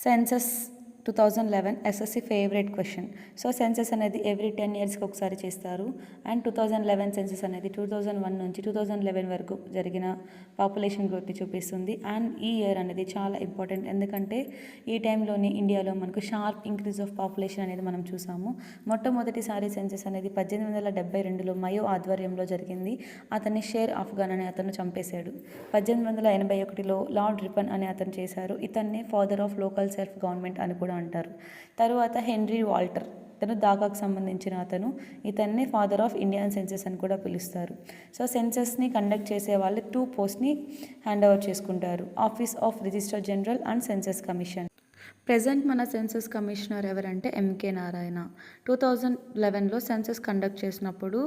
Census 2011 SSC favourite question. So census అనేది every 10 ఇయర్స్కి ఒకసారి చేస్తారు. అండ్ 2011 సెన్సస్ అనేది 2001 నుంచి 2011 వరకు జరిగిన పాపులేషన్ గ్రోత్ని చూపిస్తుంది. అండ్ ఈ ఇయర్ అనేది చాలా ఇంపార్టెంట్, ఎందుకంటే ఈ టైంలోనే ఇండియాలో మనకు షార్ప్ ఇంక్రీజ్ ఆఫ్ పాపులేషన్ అనేది మనం చూసాము. మొట్టమొదటిసారి సెన్సస్ అనేది 1872లో మయో ఆధ్వర్యంలో జరిగింది. అతన్ని షేర్ ఆఫ్ఘన్ అనే అతను చంపేశాడు. 1881లో లార్డ్ రిపన్ అనే అతను చేశారు. ఇతన్నే father of local self government అని కూడా అంటారు. తరువాత హెన్రీ వాల్టర్, ఇతను దాకాకు సంబంధించిన అతను, ఇతన్ని ఫాదర్ ఆఫ్ ఇండియన్ సెన్సస్ అని కూడా పిలుస్తారు. సో సెన్సస్ని కండక్ట్ చేసే వాళ్ళు 2 పోస్ట్ని హ్యాండ్ ఓవర్ చేసుకుంటారు: office of registrar general and census commission. Present మన సెన్సస్ కమిషనర్ ఎవరంటే ఎంకే నారాయణ. 2011లో సెన్సస్ కండక్ట్ చేసినప్పుడు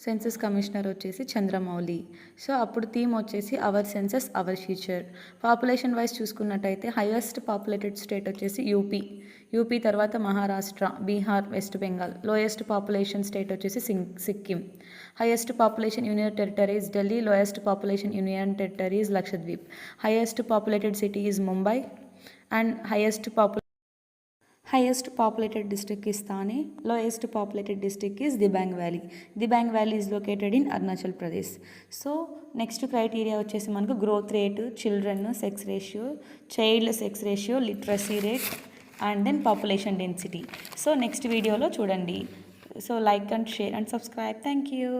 సెన్సస్ కమిషనర్ వచ్చేసి చంద్రమౌళి. సో అప్పుడు థీమ్ వచ్చేసి our census our future. Population wise చూసుకున్నట్టయితే హైయెస్ట్ పాపులేటెడ్ స్టేట్ వచ్చేసి యూపీ తర్వాత Maharashtra, Bihar, West Bengal. Lowest population state వచ్చేసి Sikkim. Highest population union territories Delhi. Lowest population union territories Lakshadweep. Highest populated city is Mumbai. And highest populated district is Thane. Lowest populated district is Dibang Valley. Dibang Valley is located in Arunachal Pradesh. So next criteria వచ్చేసి మనకు growth rate, children sex ratio, child sex ratio, literacy rate and then population density. So next వీడియోలో చూడండి. So like and share and subscribe. Thank you.